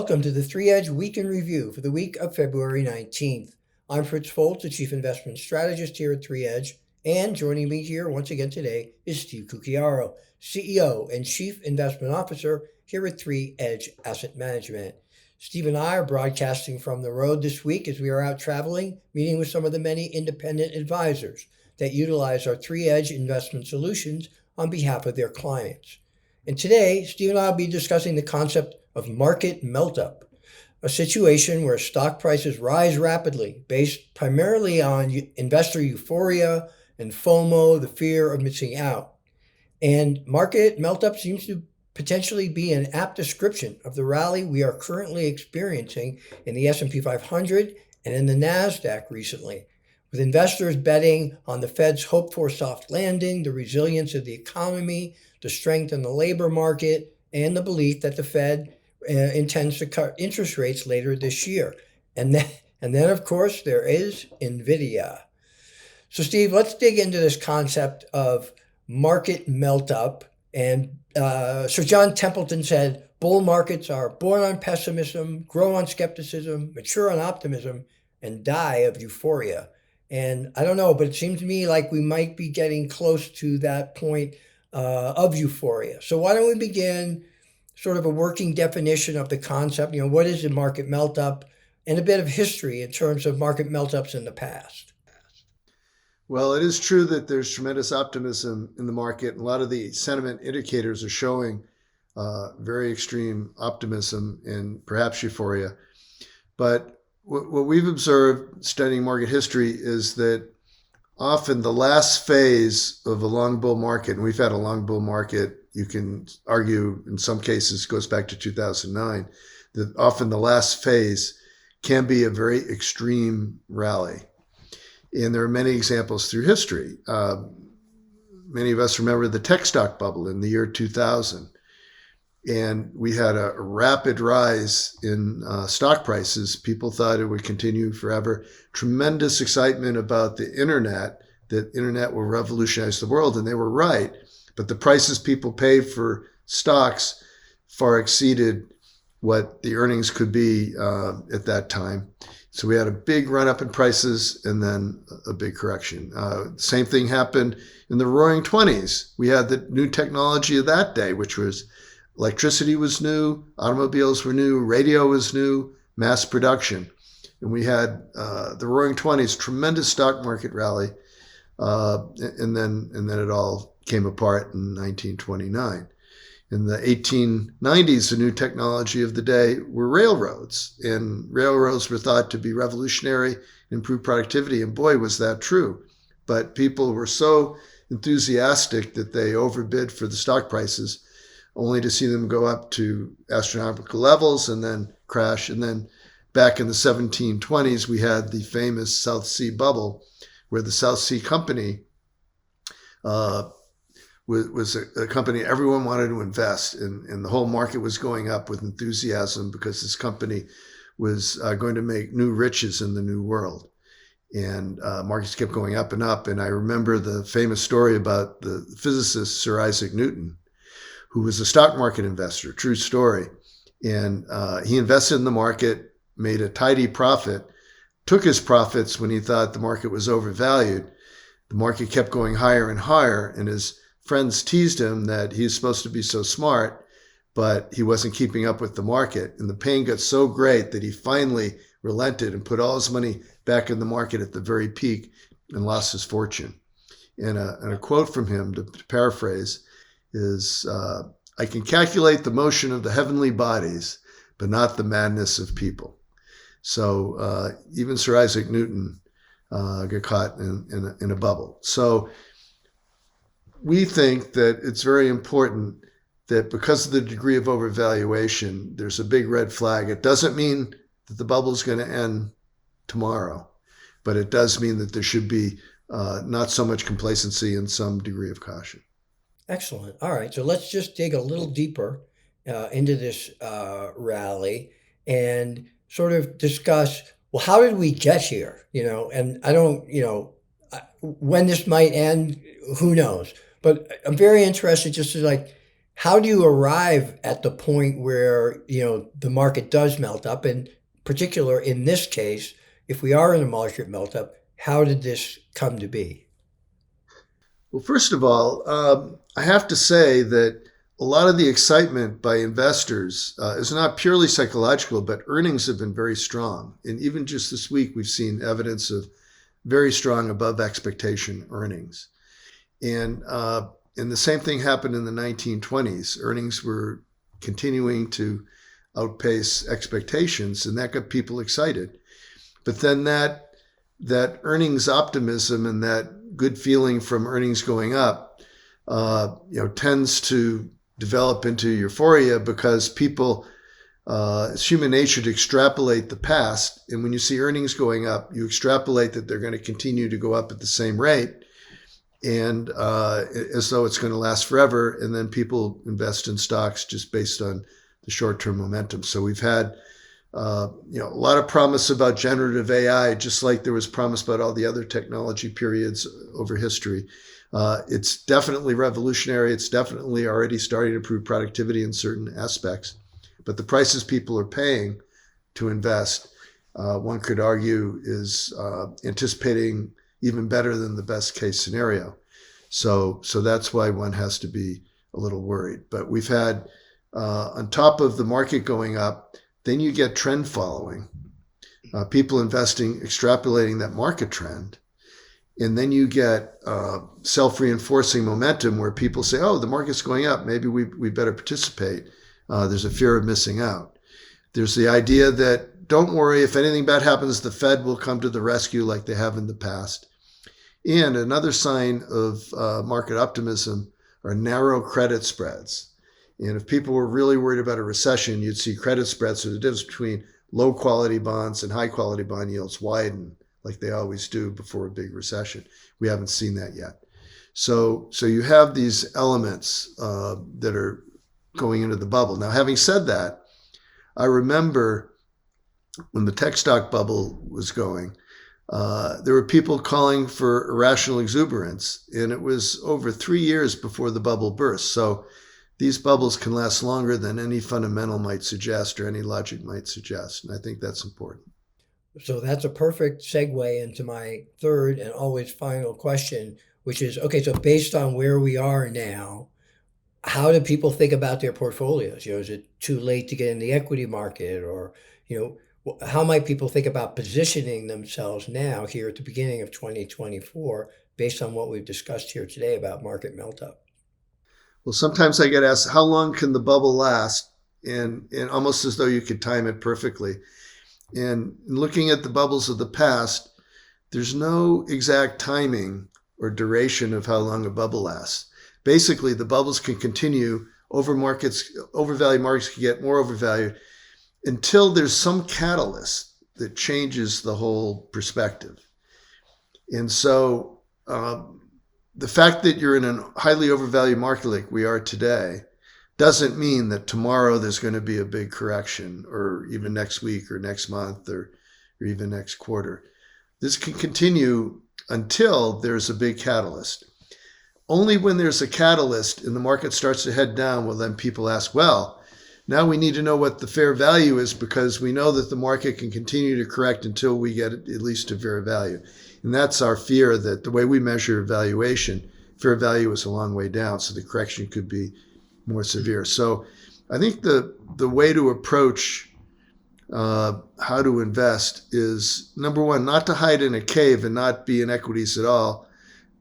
Welcome to the 3 Edge Week in Review for the week of February 19th. I'm Fritz, the Chief Investment Strategist here at 3Edge, and joining me here once again today is Steve Cucchiaro, CEO and Chief Investment Officer here at 3Edge Asset Management. Steve and I are broadcasting from the road this week as we are out traveling, meeting with some of the many independent advisors that utilize our 3Edge investment solutions on behalf of their clients. And today, Steve and I will be discussing the concept of market MeltUp, a situation where stock prices rise rapidly based primarily on investor euphoria and FOMO, the fear of missing out. And market MeltUp seems to potentially be an apt description of the rally we are currently experiencing in the S&P 500 and in the NASDAQ recently, with investors betting on the Fed's hope for soft landing, the resilience of the economy, the strength in the labor market, and the belief that the Fed intends to cut interest rates later this year. And then, of course, there is NVIDIA. So, Steve, let's dig into this concept of market MeltUp. And Sir John Templeton said, bull markets are born on pessimism, grow on skepticism, mature on optimism, and die of euphoria. And I don't know, but it seems to me like we might be getting close to that point of euphoria. So why don't we begin sort of a working definition of the concept, what is a market MeltUp, and a bit of history in terms of market MeltUps in the past. Well, it is true that there's tremendous optimism in the market. And a lot of the sentiment indicators are showing very extreme optimism and perhaps euphoria. But what we've observed studying market history is that often the last phase of a long bull market, and we've had a long bull market, you can argue in some cases goes back to 2009, that often the last phase can be a very extreme rally. And there are many examples through history. Many of us remember the tech stock bubble in the year 2000. And we had a rapid rise in stock prices. People thought it would continue forever. Tremendous excitement about the internet, that internet will revolutionize the world. And they were right. But the prices people paid for stocks far exceeded what the earnings could be at that time. So we had a big run up in prices and then a big correction. Same thing happened in the roaring 20s. We had the new technology of that day, which was electricity was new, automobiles were new, radio was new, mass production. And we had the roaring 20s, tremendous stock market rally. And then it all came apart in 1929. In the 1890s, the new technology of the day were railroads, and railroads were thought to be revolutionary, improve productivity, and boy, was that true. But people were so enthusiastic that they overbid for the stock prices, only to see them go up to astronomical levels and then crash. And then back in the 1720s, we had the famous South Sea bubble, where the South Sea Company was a company everyone wanted to invest in, and the whole market was going up with enthusiasm because this company was going to make new riches in the new world. And markets kept going up and up. And I remember the famous story about the physicist Sir Isaac Newton, who was a stock market investor, true story. And he invested in the market, made a tidy profit, took his profits when he thought the market was overvalued. The market kept going higher and higher, and his friends teased him that he's supposed to be so smart, but he wasn't keeping up with the market. And the pain got so great that he finally relented and put all his money back in the market at the very peak and lost his fortune. And a quote from him, to paraphrase, is, "I can calculate the motion of the heavenly bodies, but not the madness of people." So even Sir Isaac Newton got caught in a bubble. So we think that it's very important that because of the degree of overvaluation, there's a big red flag. It doesn't mean that the bubble is going to end tomorrow, but it does mean that there should be not so much complacency and some degree of caution. Excellent. All right. So let's just dig a little deeper into this rally and sort of discuss, well, how did we get here? And I don't, when this might end, who knows? But I'm very interested just to How do you arrive at the point where, the market does melt up? And particular in this case, if we are in a market melt up, how did this come to be? Well, first of all, I have to say that a lot of the excitement by investors is not purely psychological, but earnings have been very strong. And even just this week, we've seen evidence of very strong above expectation earnings. And the same thing happened in the 1920s. Earnings were continuing to outpace expectations, and that got people excited. But then that earnings optimism and that good feeling from earnings going up, tends to develop into euphoria because people, it's human nature to extrapolate the past. And when you see earnings going up, you extrapolate that they're going to continue to go up at the same rate, and as though it's going to last forever. And then people invest in stocks just based on the short-term momentum. So we've had a lot of promise about generative AI, just like there was promise about all the other technology periods over history. It's definitely revolutionary. It's definitely already starting to improve productivity in certain aspects. But the prices people are paying to invest, one could argue, is anticipating even better than the best case scenario. So that's why one has to be a little worried. But we've had, on top of the market going up, then you get trend following, people investing, extrapolating that market trend. And then you get self-reinforcing momentum where people say, oh, the market's going up, maybe we better participate. There's a fear of missing out. There's the idea that, don't worry, if anything bad happens, the Fed will come to the rescue like they have in the past. And another sign of market optimism are narrow credit spreads. And if people were really worried about a recession, you'd see credit spreads, so the difference between low quality bonds and high quality bond yields, widen like they always do before a big recession. We haven't seen that yet. So you have these elements that are going into the bubble. Now, having said that, I remember when the tech stock bubble was going, there were people calling for irrational exuberance, and it was over 3 years before the bubble burst. So these bubbles can last longer than any fundamental might suggest or any logic might suggest. And I think that's important. So that's a perfect segue into my third and always final question, which is, okay, so based on where we are now, how do people think about their portfolios? Is it too late to get in the equity market, or, how might people think about positioning themselves now here at the beginning of 2024 based on what we've discussed here today about market meltup? Well, sometimes I get asked, how long can the bubble last? And almost as though you could time it perfectly. And looking at the bubbles of the past, there's no exact timing or duration of how long a bubble lasts. Basically, the bubbles can continue, overvalued markets can get more overvalued until there's some catalyst that changes the whole perspective. And so the fact that you're in a highly overvalued market like we are today doesn't mean that tomorrow there's going to be a big correction, or even next week or next month or even next quarter. This can continue until there's a big catalyst. Only when there's a catalyst and the market starts to head down will then people ask, well, now we need to know what the fair value is, because we know that the market can continue to correct until we get at least to fair value. And that's our fear, that the way we measure valuation, fair value is a long way down, so the correction could be more severe. So I think the way to approach how to invest is, number one, not to hide in a cave and not be in equities at all,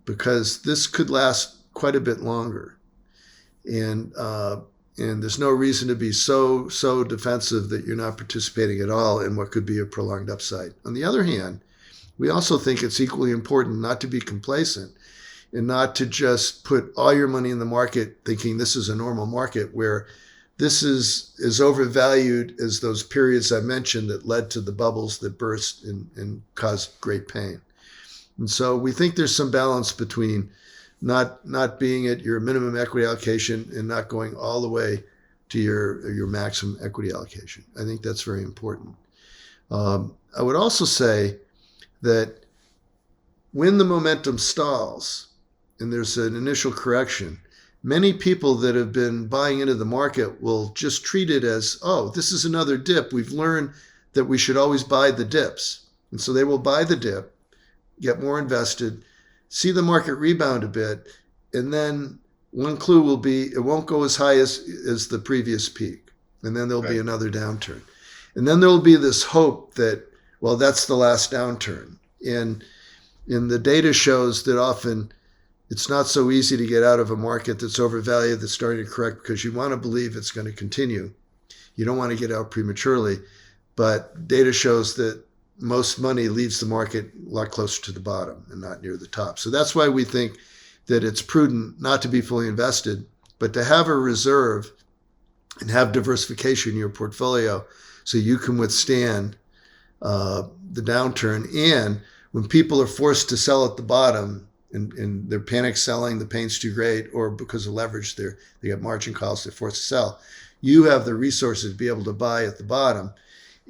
because this could last quite a bit longer. And there's no reason to be so defensive that you're not participating at all in what could be a prolonged upside. On the other hand, we also think it's equally important not to be complacent and not to just put all your money in the market thinking this is a normal market, where this is as overvalued as those periods I mentioned that led to the bubbles that burst and caused great pain. And so we think there's some balance between not being at your minimum equity allocation and not going all the way to your maximum equity allocation. I think that's very important. I would also say that when the momentum stalls and there's an initial correction, many people that have been buying into the market will just treat it as, oh, this is another dip. We've learned that we should always buy the dips. And so they will buy the dip, get more invested, see the market rebound a bit, and then one clue will be it won't go as high as the previous peak. And then there'll be another downturn. And then there'll be this hope that, well, that's the last downturn. And the data shows that often it's not so easy to get out of a market that's overvalued, that's starting to correct, because you want to believe it's going to continue. You don't want to get out prematurely. But data shows that most money leaves the market a lot closer to the bottom and not near the top. So that's why we think that it's prudent not to be fully invested, but to have a reserve and have diversification in your portfolio so you can withstand the downturn. And when people are forced to sell at the bottom and they're panic selling, the pain's too great, or because of leverage, they got margin calls, they're forced to sell, you have the resources to be able to buy at the bottom.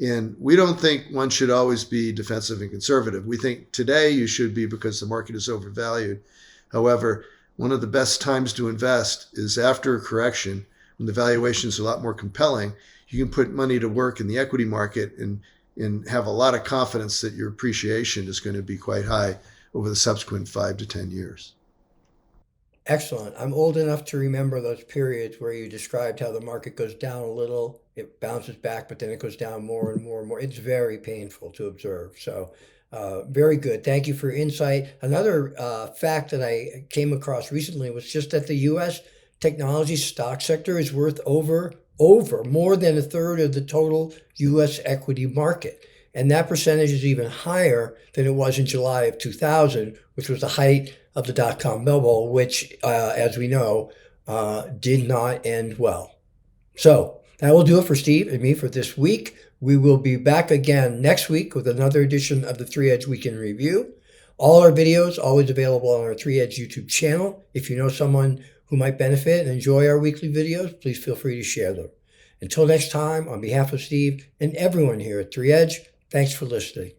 And we don't think one should always be defensive and conservative. We think today you should be because the market is overvalued. However, one of the best times to invest is after a correction, when the valuation is a lot more compelling. You can put money to work in the equity market and have a lot of confidence that your appreciation is going to be quite high over the subsequent 5 to 10 years. Excellent. I'm old enough to remember those periods where you described how the market goes down a little, it bounces back, but then it goes down more and more and more. It's very painful to observe. So very good. Thank you for your insight. Another fact that I came across recently was just that the U.S. technology stock sector is worth over more than a third of the total U.S. equity market. And that percentage is even higher than it was in July of 2000, which was the height of the dot-com bubble, which, as we know, did not end well. So that will do it for Steve and me for this week. We will be back again next week with another edition of the 3 Edge Week in Review. All our videos always available on our 3 Edge YouTube channel. If you know someone who might benefit and enjoy our weekly videos, please feel free to share them. Until next time, on behalf of Steve and everyone here at 3 Edge, thanks for listening.